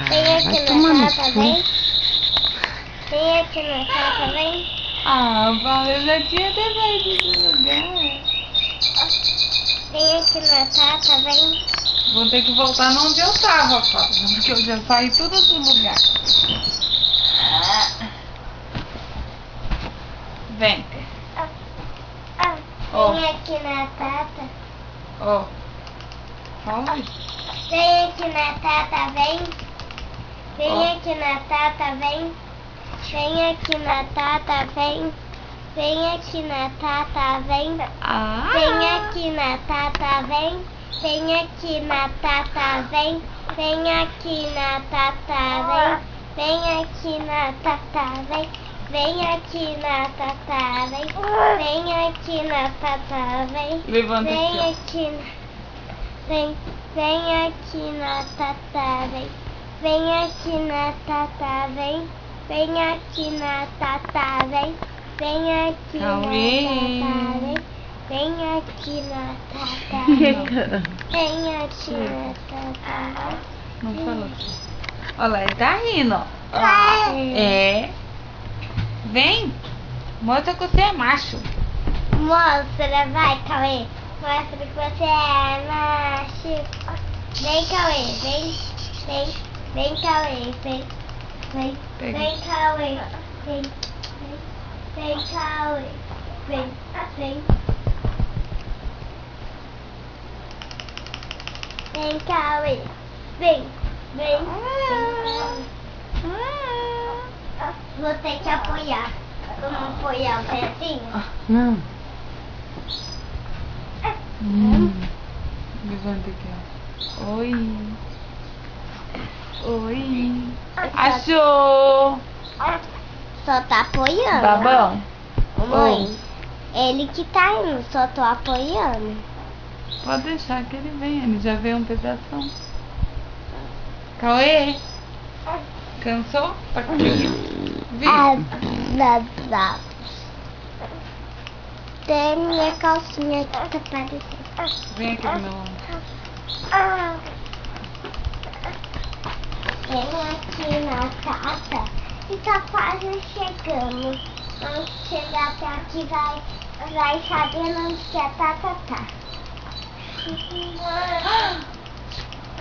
Vem vai aqui tomar na no Tata, cu. vem. Vem aqui na Tata, vem. Paulo, eu já tinha até saído desse lugar. Vem aqui na Tata, vem. Vou ter que voltar onde eu tava, Paulo, porque eu já saí tudo do lugar. Vem. Ó. Vem aqui na Tata. Ó. Fala. Vem aqui na Tata, vem. Vem aqui na Tata, vem. Vem aqui na Tata, vem. Vem aqui na Tata, vem. Ah. Vem aqui na Tata, vem. Vem aqui na Tata, vem. Vem aqui na Tata, vem. Vem aqui na Tata, vem. Vem aqui na Tata, vem. Vem aqui na Tata, vem. Levanta Vem aqui, aqui na... Vem. Vem aqui na Tata, vem. Vem aqui na Tata, vem. Vem aqui na Tata, vem. Vem aqui na Tata, vem. Vem aqui na Tata, vem. Vem aqui na Tata, vem. Não falou. Olha lá, ele tá rindo, ó. É. Vem. Mostra que você é macho. Mostra, vai, Cauê. Mostra que você é macho. Vem, Cauê, vem. Vem, vem, Cauê, vem. Vem, Pega. vem, Cauê. Vem, vem, vem, Cauê. Vem, vem. Vem, Cauê. Vem, vem, vem. Vou ter que apoiar. Vamos apoiar o pezinho? Não. Levanta aqui, ó. Oi. Oi. Achou. Só tá apoiando. Tá bom? Mãe, ele que tá indo, só tô apoiando. Pode deixar que ele venha. Ele já veio um pedação. Cauê. Cansou? Tá aqui. Tem minha calcinha que tá parecendo. Vem aqui do meu lado. Vem aqui na casa e tá quase chegando. Quando chegar até aqui vai saber onde que a Tata tá.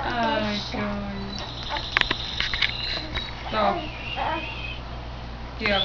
Ai, Cauê. Top. Aqui, ó.